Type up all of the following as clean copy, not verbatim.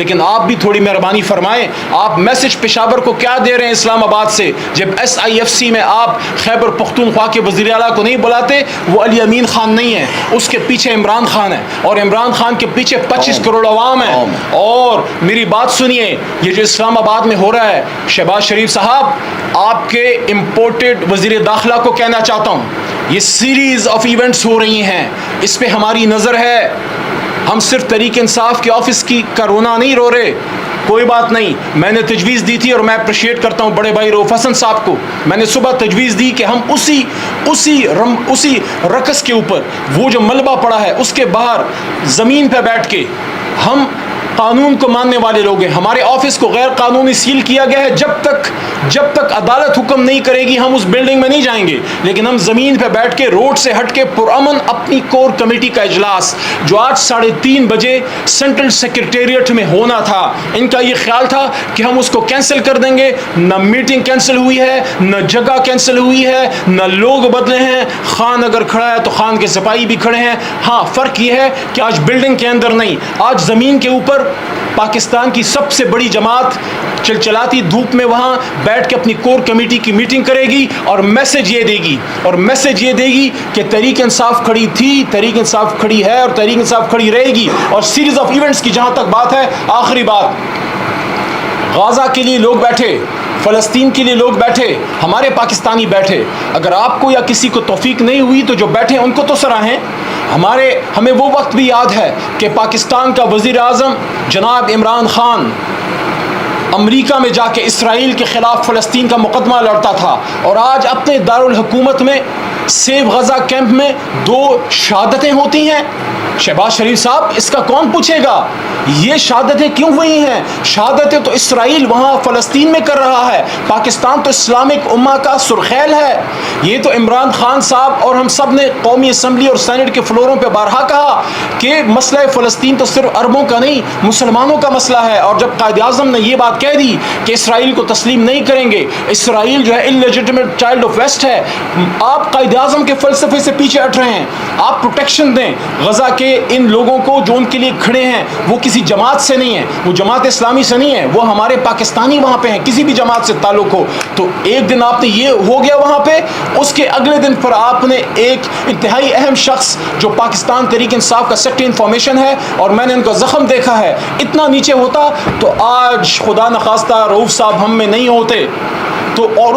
لیکن آپ بھی تھوڑی مہربانی فرمائیں. آپ میسج پشاور کو کیا دے رہے ہیں اسلام آباد سے جب SIFC میں آپ خیبر پختونخوا کے وزیر اعلیٰ کو نہیں بلاتے؟ وہ علی امین خان نہیں ہے, اس کے پیچھے عمران خان ہے, اور عمران خان کے پیچھے 25 کروڑ عوام ہیں. اور میری بات سنیے, یہ جو اسلام آباد میں ہو رہا ہے, شہباز شریف صاحب آپ کے امپورٹڈ وزیر داخلہ کو کہنا چاہتا ہوں, یہ سیریز آف ایونٹس ہو رہی ہیں, اس پہ ہماری نظر ہے. ہم صرف تحریک انصاف کے آفس کی کرونا نہیں رو رہے, کوئی بات نہیں. میں نے تجویز دی تھی اور میں اپریشیٹ کرتا ہوں بڑے بھائی رؤوف حسن صاحب کو. میں نے صبح تجویز دی کہ ہم اسی رقص کے اوپر وہ جو ملبہ پڑا ہے اس کے باہر زمین پہ بیٹھ کے, ہم قانون کو ماننے والے لوگ ہیں, ہمارے آفس کو غیر قانونی سیل کیا گیا ہے, جب تک عدالت حکم نہیں کرے گی ہم اس بلڈنگ میں نہیں جائیں گے. لیکن ہم زمین پہ بیٹھ کے روڈ سے ہٹ کے پرامن اپنی کور کمیٹی کا اجلاس جو آج 3:30 بجے سینٹرل سیکرٹیریٹ میں ہونا تھا, ان کا یہ خیال تھا کہ ہم اس کو کینسل کر دیں گے. نہ میٹنگ کینسل ہوئی ہے, نہ جگہ کینسل ہوئی ہے, نہ لوگ بدلے ہیں. خان اگر کھڑا ہے تو خان کے سپاہی بھی کھڑے ہیں. ہاں فرق یہ ہے کہ آج بلڈنگ کے اندر نہیں, آج زمین کے اوپر پاکستان کی سب سے بڑی جماعت چلچلاتی دھوپ میں وہاں بیٹھ کے اپنی کور کمیٹی کی میٹنگ کرے گی اور میسج یہ دے گی کہ تحریک انصاف کھڑی تھی, تحریک انصاف کھڑی ہے اور تحریک انصاف کھڑی رہے گی. اور سیریز آف ایونٹس کی جہاں تک بات ہے, آخری بات, غزہ کے لیے لوگ بیٹھے, فلسطین کے لیے لوگ بیٹھے, ہمارے پاکستانی بیٹھے. اگر آپ کو یا کسی کو توفیق نہیں ہوئی تو جو بیٹھے ان کو تو سراہیں. ہمیں وہ وقت بھی یاد ہے کہ پاکستان کا وزیر اعظم جناب عمران خان امریکہ میں جا کے اسرائیل کے خلاف فلسطین کا مقدمہ لڑتا تھا, اور آج اپنے دارالحکومت میں سیو غزہ کیمپ میں 2 شہادتیں ہوتی ہیں. شہباز شریف صاحب اس کا کون پوچھے گا؟ یہ شہادتیں کیوں ہوئی ہیں؟ شہادتیں تو اسرائیل وہاں فلسطین میں کر رہا ہے, پاکستان تو اسلامک امہ کا سرخیل ہے. یہ تو عمران خان صاحب اور ہم سب نے قومی اسمبلی اور سینٹ کے فلوروں پہ بارہا کہا کہ مسئلہ فلسطین تو صرف عربوں کا نہیں, مسلمانوں کا مسئلہ ہے. اور جب قائد اعظم نے یہ بات کہہ دی کہ اسرائیل کو تسلیم نہیں کریں گے, اسرائیل جو ہے انلیجٹمیٹ چائلڈ آف ویسٹ ہے, آپ قائد اعظم کے فلسفے سے پیچھے ہٹ رہے ہیں. آپ پروٹیکشن دیں غزہ کے ان لوگوں کو جو ان کے لیے کھڑے ہیں. وہ کسی جماعت سے نہیں ہیں, وہ جماعت اسلامی سے نہیں ہے, وہ ہمارے پاکستانی وہاں پہ ہیں, کسی بھی جماعت سے تعلق ہو. تو ایک دن آپ نے یہ ہو گیا وہاں پہ, اس کے اگلے دن پر آپ نے ایک انتہائی اہم شخص جو پاکستان تحریک انصاف کا سیکٹری انفارمیشن ہے, اور میں نے ان کا زخم دیکھا ہے, اتنا نیچے ہوتا تو آج خدا نخواستہ رؤوف صاحب ہم میں نہیں ہوتے. تو اور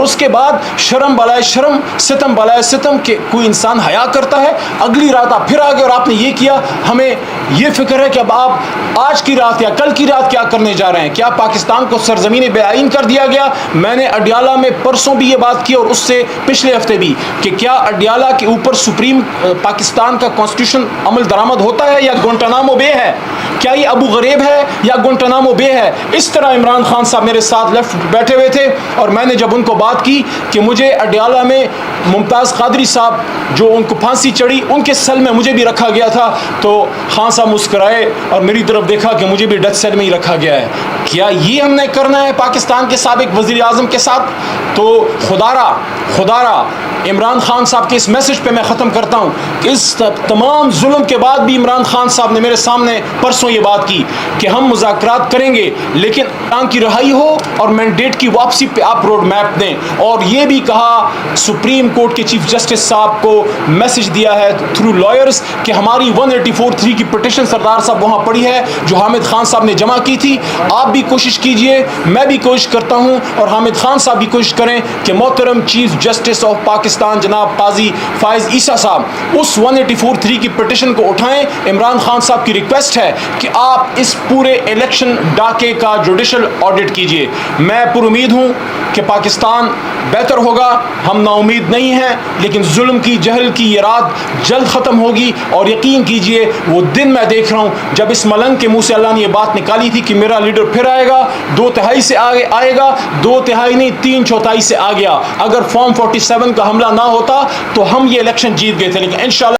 اس کے بعد شرم بالائے شرم, ستم بالائے ستم کہ کوئی انسان حیا کرتا ہے. اگلی رات آپ پھر آگے اور آپ نے یہ کیا. ہمیں یہ فکر ہے کہ اب آپ آج کی رات یا کل کی رات کیا کرنے جا رہے ہیں. کیا پاکستان کو سرزمین بے آئین کر دیا گیا؟ میں نے اڈیالہ میں پرسوں بھی یہ بات کی اور اس سے پچھلے ہفتے بھی, کہ کیا اڈیالہ کے اوپر سپریم پاکستان کا کانسٹیٹیوشن عمل درآمد ہوتا ہے یا گوانٹانامو بے ہے؟ کیا یہ ابو غریب ہے یا گوانٹانامو بے ہے؟ اس طرح عمران خان صاحب میرے ساتھ لیفٹ بیٹھے ہوئے تھے, اور میں نے جب ان کو بات کی کہ مجھے اڈیالہ میں ممتاز قادری صاحب جو ان کو پھانسی چڑھی, ان کے سیل میں مجھے بھی رکھا گیا تھا. تو خان صاحب مسکرائے اور میری طرف دیکھا کہ مجھے بھی ڈیتھ سیل میں ہی رکھا گیا ہے. کیا یہ ہم نے کرنا ہے پاکستان کے سابق وزیر اعظم کے ساتھ؟ تو خدارا عمران خان صاحب کے اس میسج پہ میں ختم کرتا ہوں کہ اس تمام ظلم کے بعد بھی عمران خان صاحب نے میرے سامنے پرسوں یہ بات کی کہ ہم مذاکرات کریں گے, لیکن عمران کی رہائی ہو اور مینڈیٹ کی واپسی پہ آپ روڈ میپ دیں. اور یہ بھی کہا سپریم کورٹ کے چیف جسٹس صاحب کو میسج دیا ہے تھرو لائرز کہ ہماری 184(3) کی پٹیشن سردار صاحب وہاں پڑی ہے جو حامد خان صاحب نے جمع کی تھی. آپ بھی کوشش کیجئے, میں بھی کوشش کرتا ہوں, اور حامد خان صاحب بھی کوشش کریں کہ محترم چیف جسٹس آف پاکستان جناب قاضی فائز عیسیٰ صاحب اس 184(3) کی پٹیشن کو اٹھائیں. عمران خان صاحب کی ریکویسٹ ہے کہ آپ اس پورے الیکشن ڈاکے کا جوڈیشل آڈٹ کیجئے. میں پر امید ہوں کہ پاکستان بہتر ہوگا. ہم نا امید نہیں ہیں, لیکن ظلم کی, جہل کی یہ رات جلد ختم ہوگی. اور یقین کیجئے وہ دن میں دیکھ رہا ہوں جب اس ملنگ کے منہ سے اللہ نے یہ بات نکالی تھی کہ میرا لیڈر پھر آئے گا, 2/3 سے آئے گا, 2/3 نہیں 3/4 سے آ گیا. اگر فارم 47 کا حملہ نہ ہوتا تو ہم یہ الیکشن جیت گئے تھے, لیکن انشاءاللہ